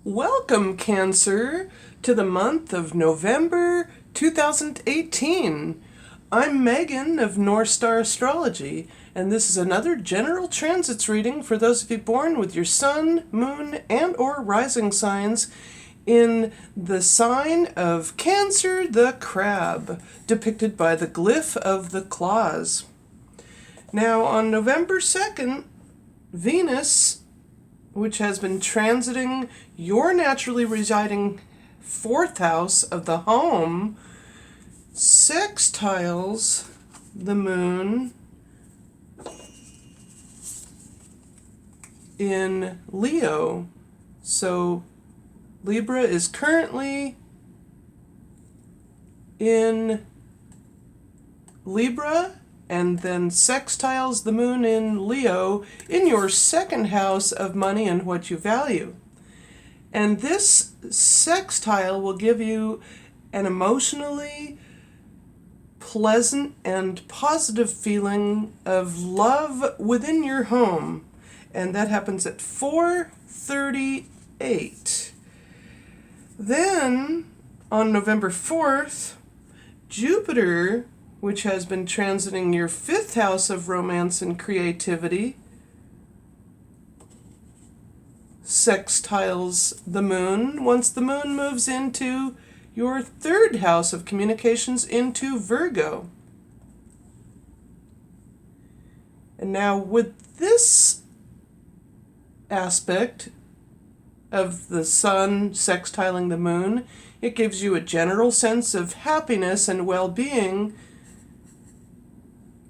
Welcome, Cancer, to the month of November 2018. I'm Megan of North Star Astrology, and this is another general transits reading for those of you born with your sun, moon, and or rising signs in the sign of Cancer the Crab, depicted by the glyph of the claws. Now, on November 2nd, Venus, which has been transiting your naturally residing fourth house of the home, sextiles the moon in Leo. So Libra is currently in Libra, and then sextiles the moon in Leo in your second house of money and what you value. And this sextile will give you an emotionally pleasant and positive feeling of love within your home. And that happens at 4:38. Then, on November 4th, Jupiter, which has been transiting your fifth house of romance and creativity, sextiles the moon once the moon moves into your third house of communications into Virgo. And now with this aspect of the sun sextiling the moon, it gives you a general sense of happiness and well-being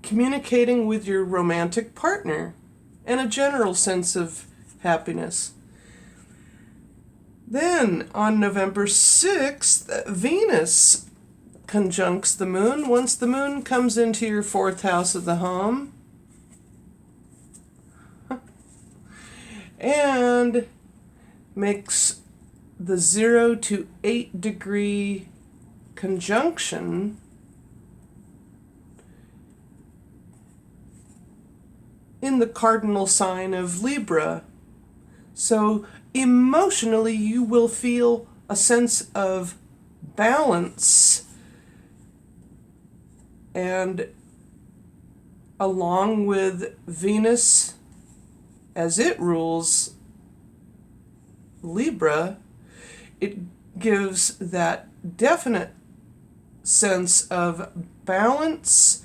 communicating with your romantic partner, and a general sense of happiness. Then, on November 6th, Venus conjuncts the moon once the moon comes into your fourth house of the home. And makes the 0 to 8 degree conjunction in the cardinal sign of Libra. So emotionally you will feel a sense of balance, and along with Venus as it rules Libra, it gives that definite sense of balance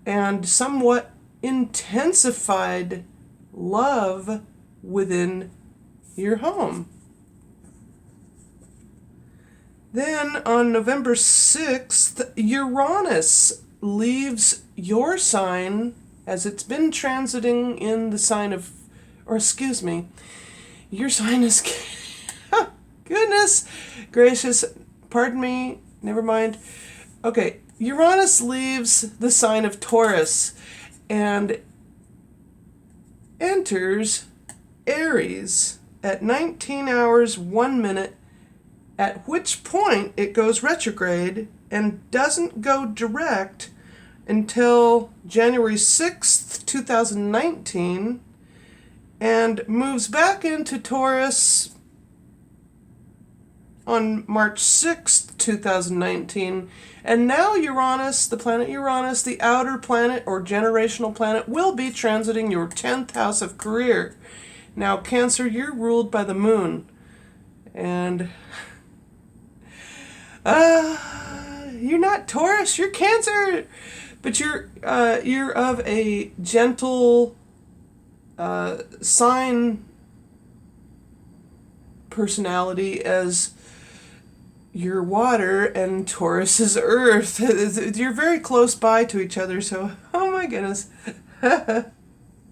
and somewhat intensified love within your home. Then on November 6th, Uranus leaves your sign as it's been transiting in the sign of, your sign is, goodness gracious, pardon me, never mind. Okay, Uranus leaves the sign of Taurus and enters Aries at 19 hours 1 minute, at which point it goes retrograde and doesn't go direct until January 6th, 2019, and moves back into Taurus on March 6th, 2019. And now Uranus, the planet Uranus, the outer planet or generational planet, will be transiting your 10th house of career. Now, Cancer, you're ruled by the moon. And you're not Taurus, you're Cancer. But you're of a gentle sign personality, as you're water and Taurus is earth. You're very close by to each other, so oh my goodness.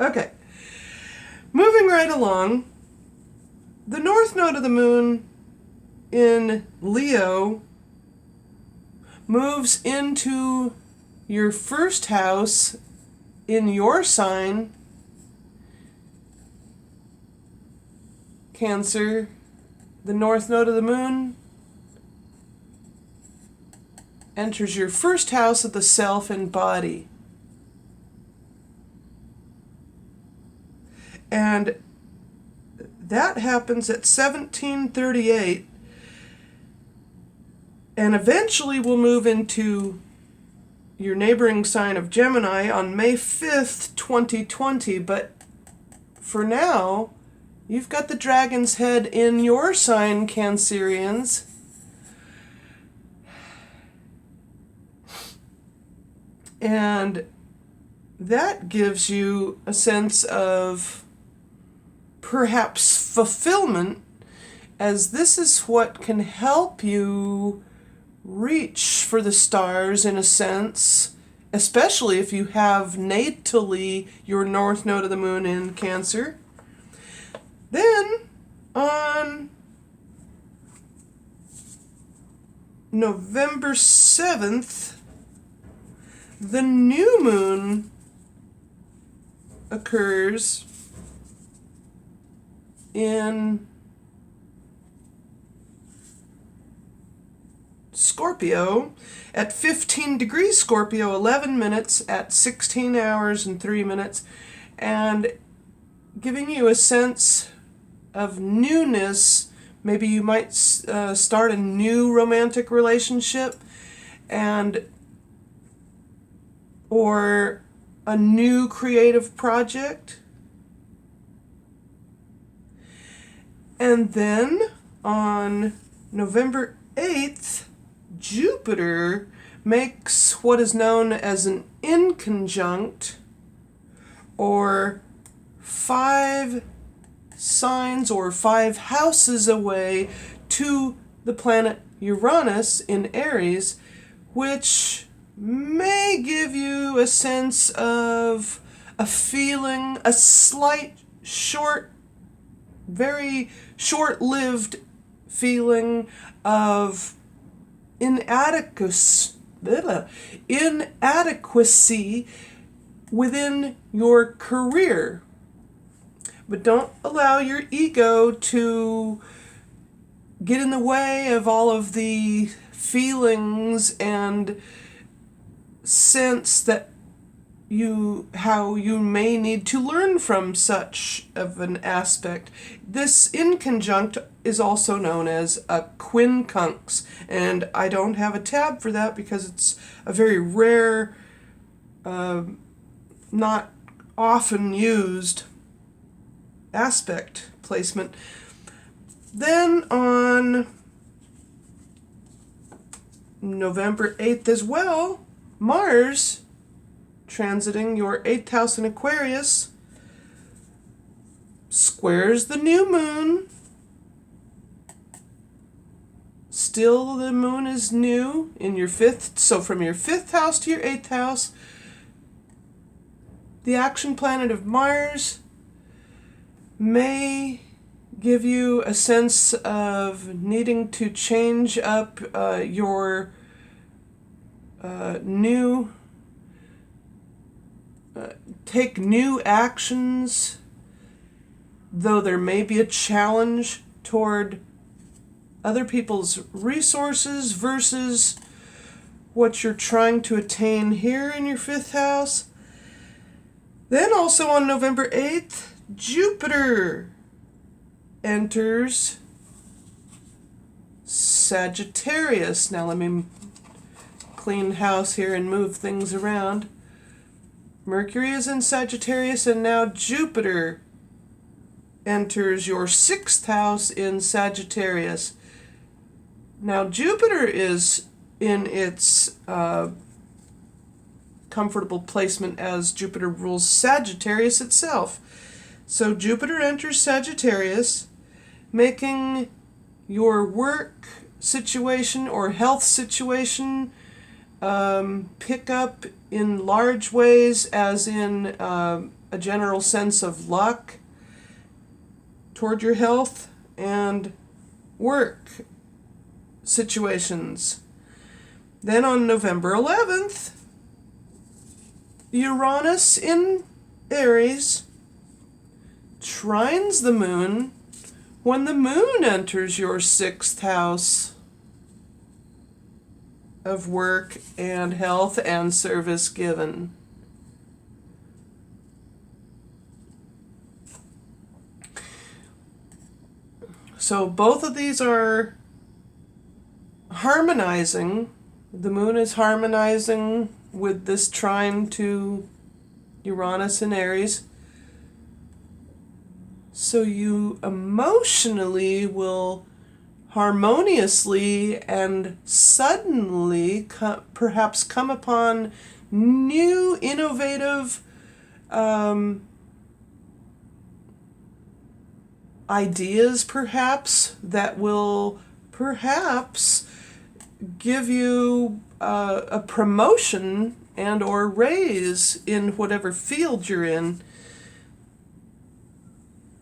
Okay. Moving right along, the north node of the moon in Leo moves into your first house in your sign, Cancer. The north node of the moon enters your first house of the self and body. And that happens at 1738, and eventually will move into your neighboring sign of Gemini on May 5th, 2020. But for now, you've got the dragon's head in your sign, Cancerians. And that gives you a sense of perhaps fulfillment, as this is what can help you reach for the stars in a sense, especially if you have natally your north node of the moon in Cancer. Then on November 7th, the new moon occurs in Scorpio at 15 degrees Scorpio, 11 minutes at 16 hours and 3 minutes, and giving you a sense of newness. Maybe you might start a new romantic relationship or a new creative project. And then on November 8th, Jupiter makes what is known as an inconjunct, or 5 signs or 5 houses away, to the planet Uranus in Aries, which may give you a sense of a feeling, a slight, very short-lived feeling of inadequacy within your career. But don't allow your ego to get in the way of all of the feelings and sense that how you may need to learn from such of an aspect. This inconjunct is also known as a quincunx, and I don't have a tab for that because it's a very rare, not often used aspect placement. Then on November 8th as well, Mars, transiting your 8th house in Aquarius, squares the new moon. Still, the moon is new in your 5th, so from your 5th house to your 8th house, the action planet of Mars may give you a sense of needing to change up your take new actions, though there may be a challenge toward other people's resources versus what you're trying to attain here in your 5th house. Then also on November 8th, Jupiter enters Sagittarius. Now let me clean house here and move things around. Mercury is in Sagittarius, and now Jupiter enters your 6th house in Sagittarius. Now Jupiter is in its comfortable placement as Jupiter rules Sagittarius itself. So Jupiter enters Sagittarius, making your work situation or health situation pick up in large ways, as in a general sense of luck toward your health and work situations. Then on November 11th, Uranus in Aries trines the moon when the moon enters your 6th house of work and health and service given. So both of these are harmonizing. The moon is harmonizing with this trine to Uranus in Aries. So you emotionally will harmoniously and suddenly perhaps come upon new innovative ideas, perhaps, that will perhaps give you a promotion and or raise in whatever field you're in.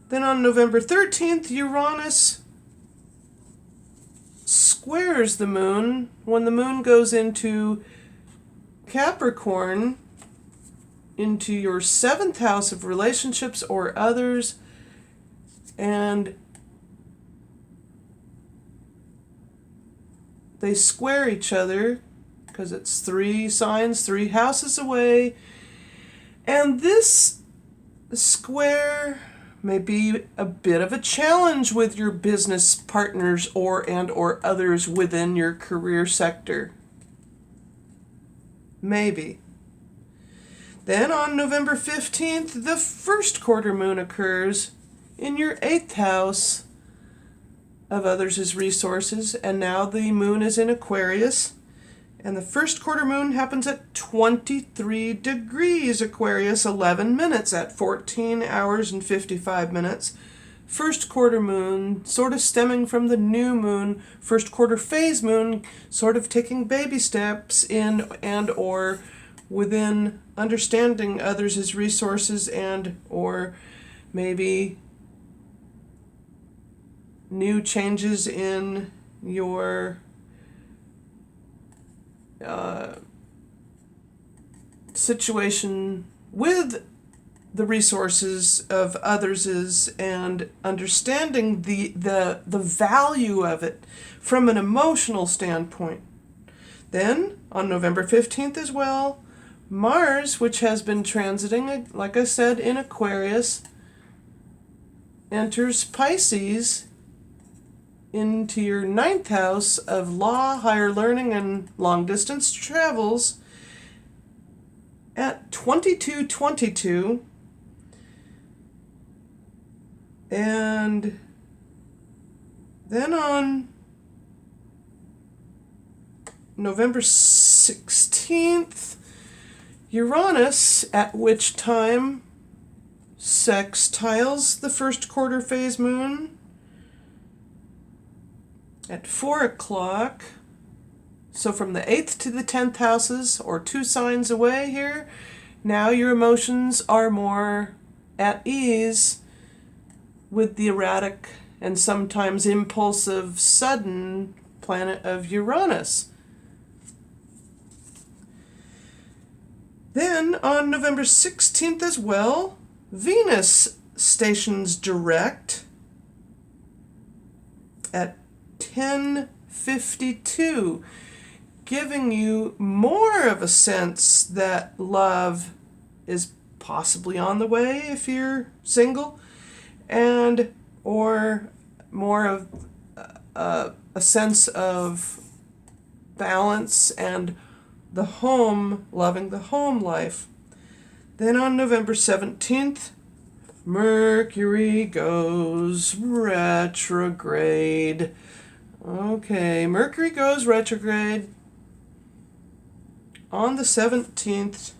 Then on November 13th, Uranus squares the moon when the moon goes into Capricorn, into your 7th house of relationships or others, and they square each other because it's 3 signs, 3 houses away. And this square may be a bit of a challenge with your business partners or others within your career sector. Maybe. Then on November 15th, the first quarter moon occurs in your 8th house of others' resources, and now the moon is in Aquarius, and the first quarter moon happens at 23 degrees Aquarius, 11 minutes at 14 hours and 55 minutes. First quarter moon sort of stemming from the new moon, first quarter phase moon sort of taking baby steps in and or within understanding others' resources and or maybe new changes in your situation with the resources of others and understanding the value of it from an emotional standpoint. Then on November 15th as well, Mars, which has been transiting, like I said, in Aquarius, enters Pisces into your 9th house of law, higher learning, and long-distance travels at 22:22. And then on November 16th, Uranus, at which time sextiles the first quarter phase moon at 4 o'clock. So from the 8th to the 10th houses, or 2 signs away here, now your emotions are more at ease with the erratic and sometimes impulsive, sudden planet of Uranus. Then on November 16th as well, Venus stations direct at 10:52, giving you more of a sense that love is possibly on the way if you're single, and or more of a sense of balance and the home, loving the home life. Then on November 17th, Mercury goes retrograde. Okay, Mercury goes retrograde on the 17th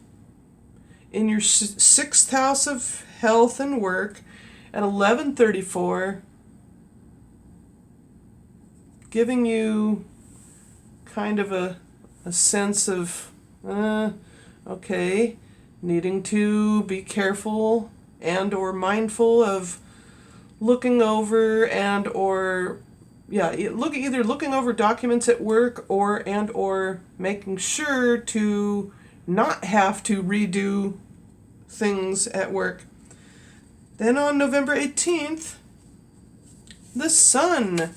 in your 6th house of health and work at 11:34, giving you kind of a sense of, okay, needing to be careful and or mindful of looking over and or either looking over documents at work or making sure to not have to redo things at work. Then on November 18th, the sun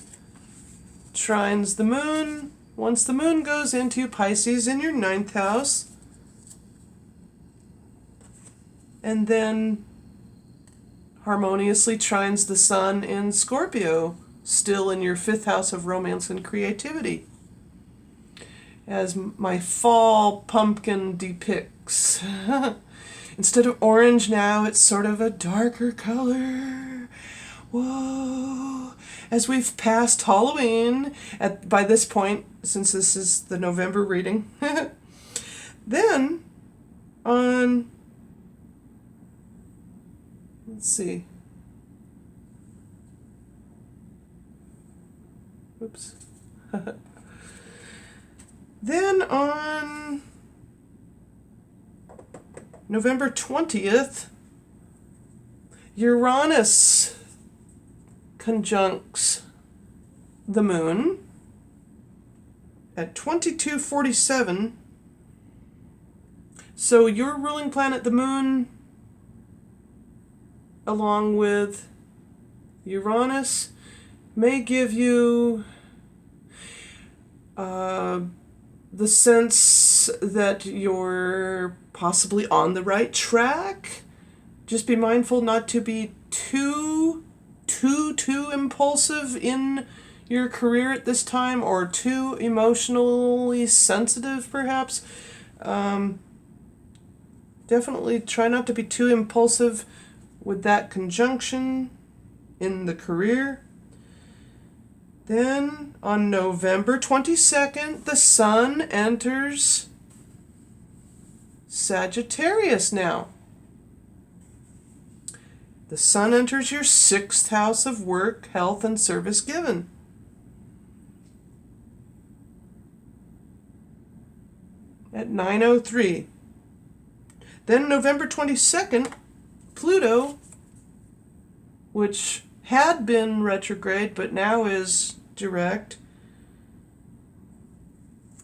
trines the moon. Once the moon goes into Pisces in your 9th house, and then harmoniously trines the sun in Scorpio. still in your 5th house of romance and creativity. As my fall pumpkin depicts. Instead of orange now, it's sort of a darker color. Whoa. As we've passed Halloween, by this point, since this is the November reading, then on, let's see, oops. Then on November 20th, Uranus conjuncts the moon at 22:47. So your ruling planet, the moon, along with Uranus, may give you the sense that you're possibly on the right track. Just be mindful not to be too impulsive in your career at this time, or too emotionally sensitive, perhaps. Definitely try not to be too impulsive with that conjunction in the career. Then, on November 22nd, the Sun enters Sagittarius now. The Sun enters your 6th house of work, health, and service given. At 9:03. Then November 22nd, Pluto, which had been retrograde but now is direct,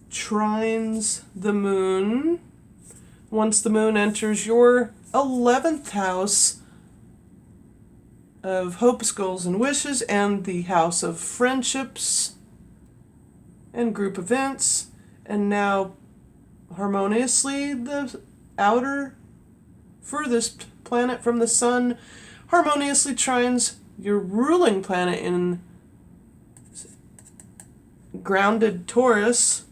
trines the moon. Once the moon enters your 11th house of hopes, goals, and wishes, and the house of friendships and group events, and now harmoniously the outer furthest planet from the Sun harmoniously trines your ruling planet in grounded Taurus,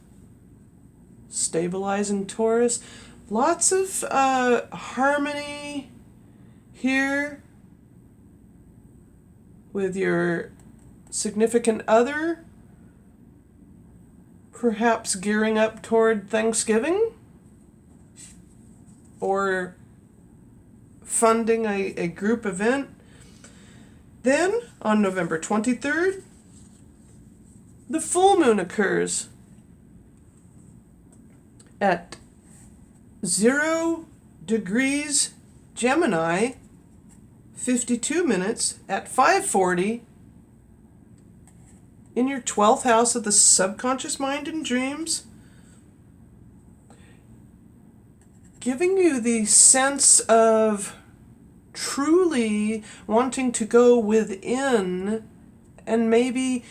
stabilizing Taurus. Lots of harmony here with your significant other, perhaps gearing up toward Thanksgiving, or funding a group event. Then, on November 23rd, the full moon occurs at 0 degrees Gemini, 52 minutes, at 5:40, in your 12th house of the subconscious mind and dreams, giving you the sense of truly wanting to go within and maybe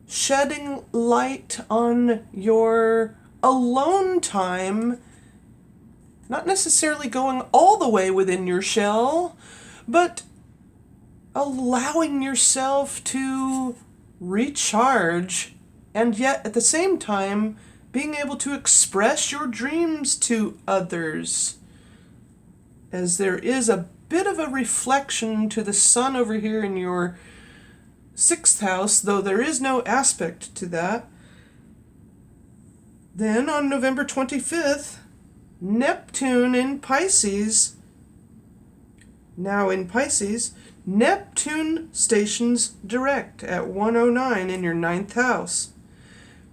shedding light on your alone time, not necessarily going all the way within your shell, but allowing yourself to recharge, and yet at the same time being able to express your dreams to others, as there is a bit of a reflection to the Sun over here in your 6th house, though there is no aspect to that. Then on November 25th, Neptune in Pisces, now in Pisces, Neptune stations direct at 1:09 in your 9th house,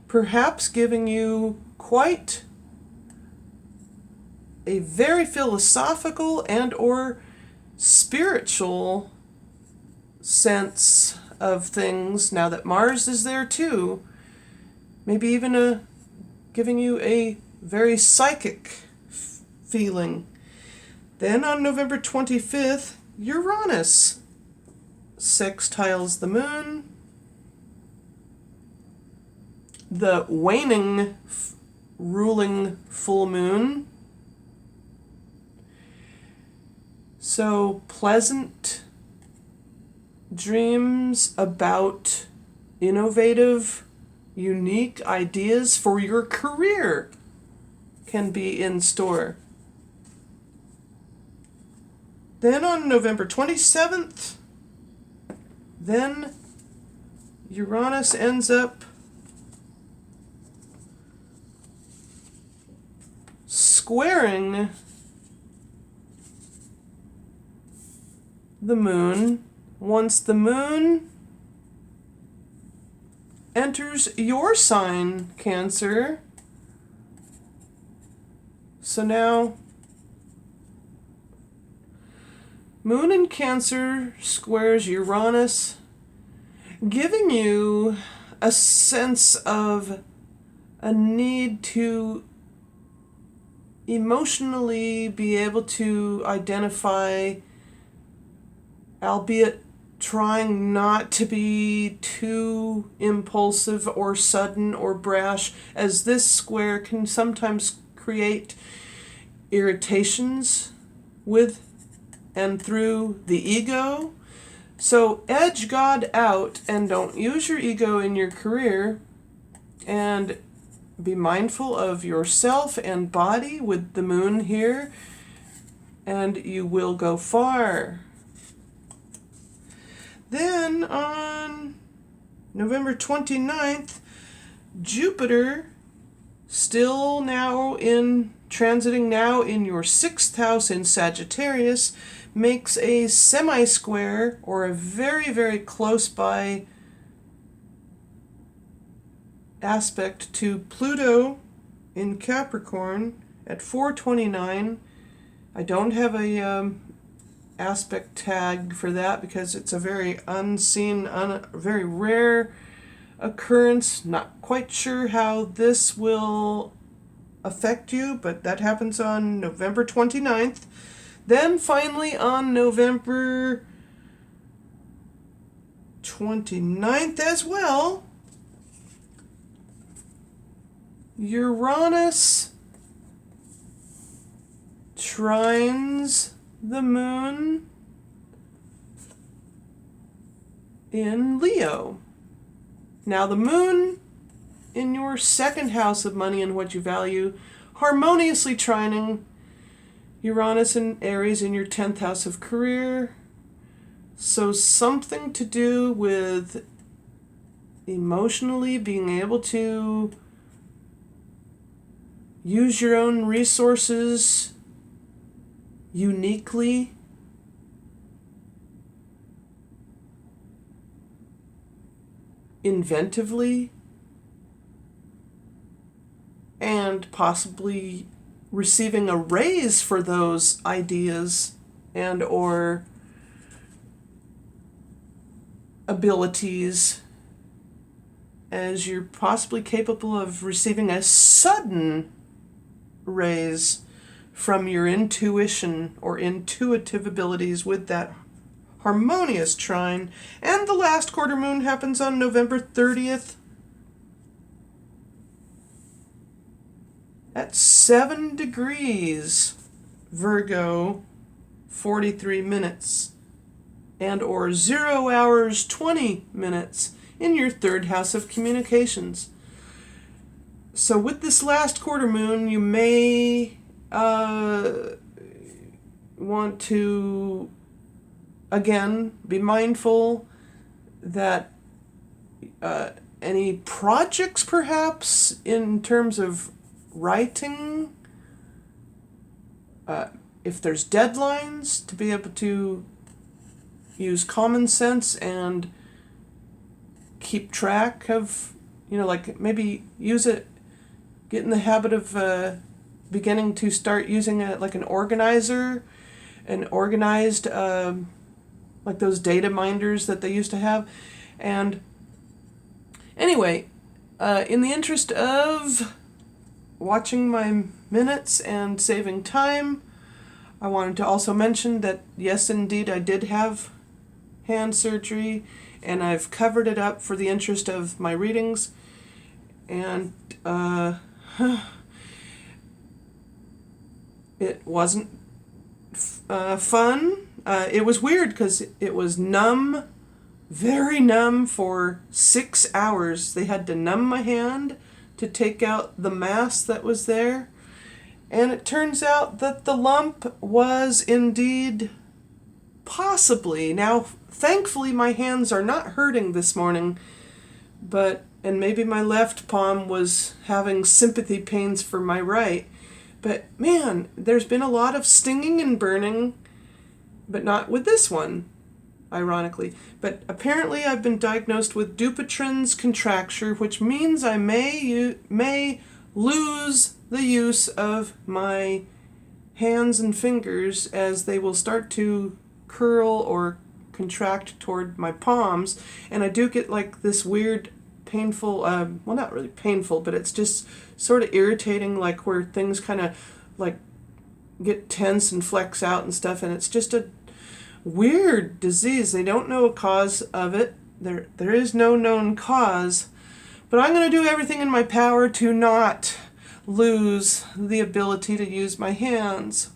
perhaps giving you quite a very philosophical and or spiritual sense of things now that Mars is there too. Maybe even giving you a very psychic feeling. Then on November 25th, Uranus sextiles the moon. The waning ruling full moon. So pleasant dreams about innovative, unique ideas for your career can be in store. Then on November 27th, then Uranus ends up squaring the moon. Once the moon enters your sign, Cancer, so now Moon in Cancer squares Uranus, giving you a sense of a need to emotionally be able to identify, albeit trying not to be too impulsive or sudden or brash, as this square can sometimes create irritations with and through the ego. So edge God out and don't use your ego in your career, and be mindful of yourself and body with the moon here, and you will go far. Then on November 29th, Jupiter, still now transiting now in your 6th house in Sagittarius, makes a semi-square, or a very, very close by aspect, to Pluto in Capricorn at 429. I don't have a aspect tag for that because it's a very unseen, very rare occurrence. Not quite sure how this will affect you, but that happens on November 29th. Then finally on November 29th as well, Uranus trines the moon in Leo. Now the moon in your 2nd house of money and what you value, harmoniously trining Uranus and Aries in your 10th house of career. So something to do with emotionally being able to use your own resources uniquely, inventively, and possibly receiving a raise for those ideas and or abilities, as you're possibly capable of receiving a sudden raise from your intuition or intuitive abilities with that harmonious trine. And the last quarter moon happens on November 30th at 7 degrees Virgo, 43 minutes, and or 0 hours 20 minutes in your 3rd house of communications. So with this last quarter moon, you may want to, again, be mindful that any projects perhaps in terms of writing, if there's deadlines, to be able to use common sense and keep track of, like maybe use it, get in the habit of beginning to start using it like an organizer, an organized, like those data minders that they used to have. And anyway, in the interest of watching my minutes and saving time, I wanted to also mention that yes, indeed, I did have hand surgery, and I've covered it up for the interest of my readings. And it wasn't fun. It was weird because it was numb very numb for 6 hours. They had to numb my hand to take out the mass that was there. And it turns out that the lump was indeed possibly. Now, thankfully, my hands are not hurting this morning, and maybe my left palm was having sympathy pains for my right. But man, there's been a lot of stinging and burning, but not with this one, ironically. But apparently I've been diagnosed with Dupuytrens Contracture, which means I may lose the use of my hands and fingers as they will start to curl or contract toward my palms. And I do get like this weird painful, well, not really painful, but it's just sort of irritating, like where things kind of like get tense and flex out and stuff. And it's just a weird disease. They don't know a cause of it. There is no known cause, but I'm going to do everything in my power to not lose the ability to use my hands.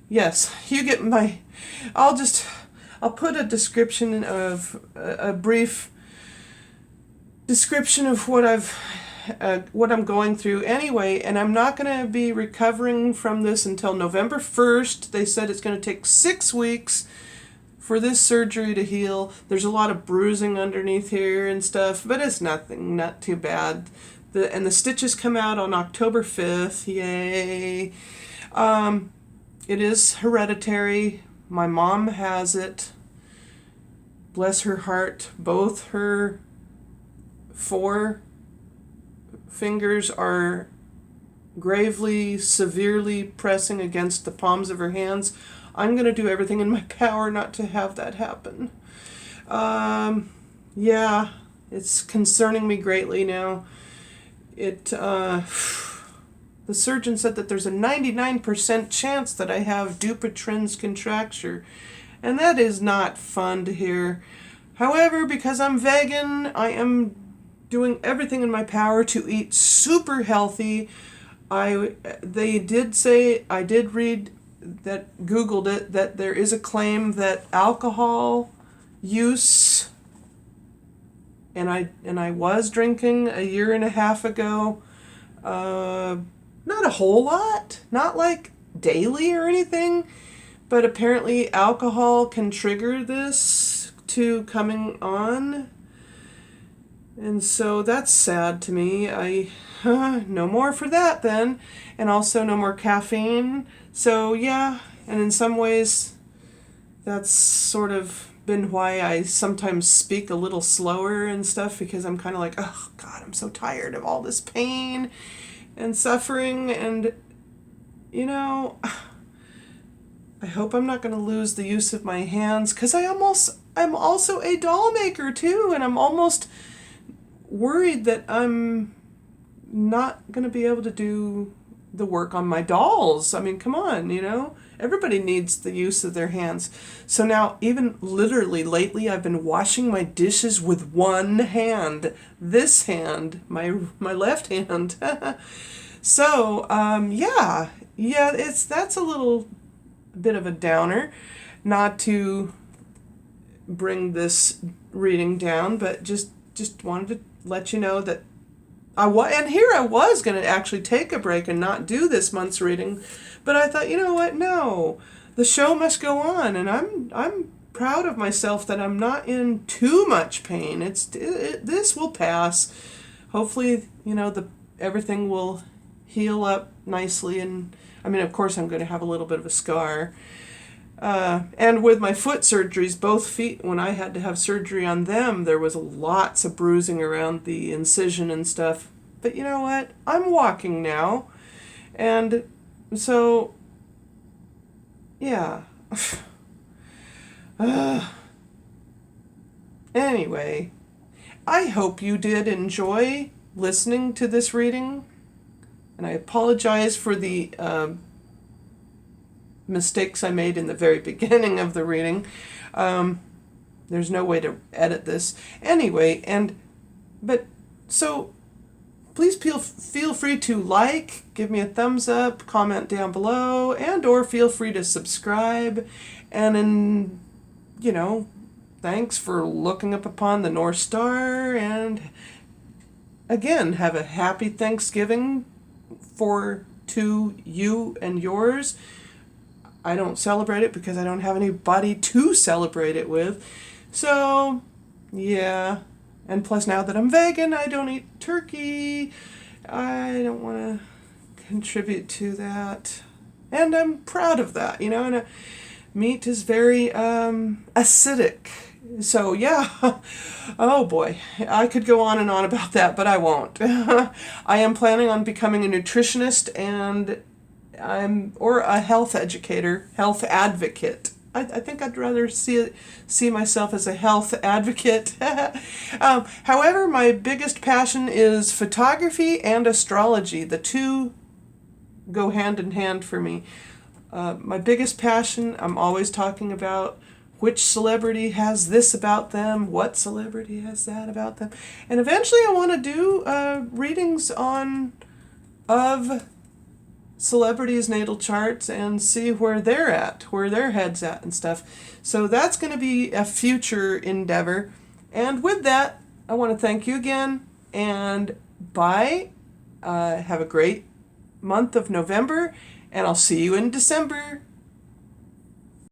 Yes, you get my... I'll put a description of a brief description of what I'm going through anyway, and I'm not going to be recovering from this until November 1st. They said it's going to take 6 weeks for this surgery to heal. There's a lot of bruising underneath here and stuff, but it's nothing, not too bad. And the stitches come out on October 5th. Yay. It is hereditary. My mom has it. Bless her heart. Both her 4 fingers are gravely, severely pressing against the palms of her hands. I'm going to do everything in my power not to have that happen. Yeah, it's concerning me greatly now. The surgeon said that there's a 99% chance that I have Dupuytrens Contracture, and that is not fun to hear. However, because I'm vegan, I am doing everything in my power to eat super healthy. They did say, I did read that, Googled it, that there is a claim that alcohol use, and I was drinking a year and a half ago, not a whole lot, not like daily or anything, but apparently alcohol can trigger this to coming on. And so that's sad to me. No more for that then. And also no more caffeine. So yeah, and in some ways that's sort of been why I sometimes speak a little slower and stuff, because I'm kind of like, oh God, I'm so tired of all this pain and suffering. And, you know, I hope I'm not going to lose the use of my hands, because I'm also a doll maker too, and I'm almost worried that I'm not going to be able to do the work on my dolls. I mean, come on, you know? Everybody needs the use of their hands. So now, even literally lately, I've been washing my dishes with one hand. This hand, my left hand. So, yeah, that's a little bit of a downer, not to bring this reading down, but just wanted to let you know that I was going to actually take a break and not do this month's reading, but I thought, you know what? No, the show must go on, and I'm proud of myself that I'm not in too much pain. This will pass. Hopefully, you know, everything will heal up nicely, and I mean, of course, I'm going to have a little bit of a scar. And with my foot surgeries, both feet, when I had to have surgery on them, there was lots of bruising around the incision and stuff. But you know what? I'm walking now. And so, yeah. Anyway, I hope you did enjoy listening to this reading. And I apologize for the mistakes I made in the very beginning of the reading. There's no way to edit this. Anyway, so please feel free to like, give me a thumbs up, comment down below, and or feel free to subscribe. And thanks for looking up upon the North Star, and again, have a happy Thanksgiving to you and yours. I don't celebrate it because I don't have anybody to celebrate it with. So, yeah. And plus, now that I'm vegan, I don't eat turkey. I don't want to contribute to that. And I'm proud of that, and meat is very acidic. So, yeah. Oh boy. I could go on and on about that, but I won't. I am planning on becoming a nutritionist and or a health educator, health advocate. I think I'd rather see myself as a health advocate. However, my biggest passion is photography and astrology. The two go hand in hand for me. My biggest passion, I'm always talking about which celebrity has this about them, what celebrity has that about them. And eventually I want to do readings of celebrities' natal charts and see where they're at, where their head's at and stuff. So that's going to be a future endeavor. And with that, I want to thank you again, and bye. Have a great month of November, and I'll see you in December.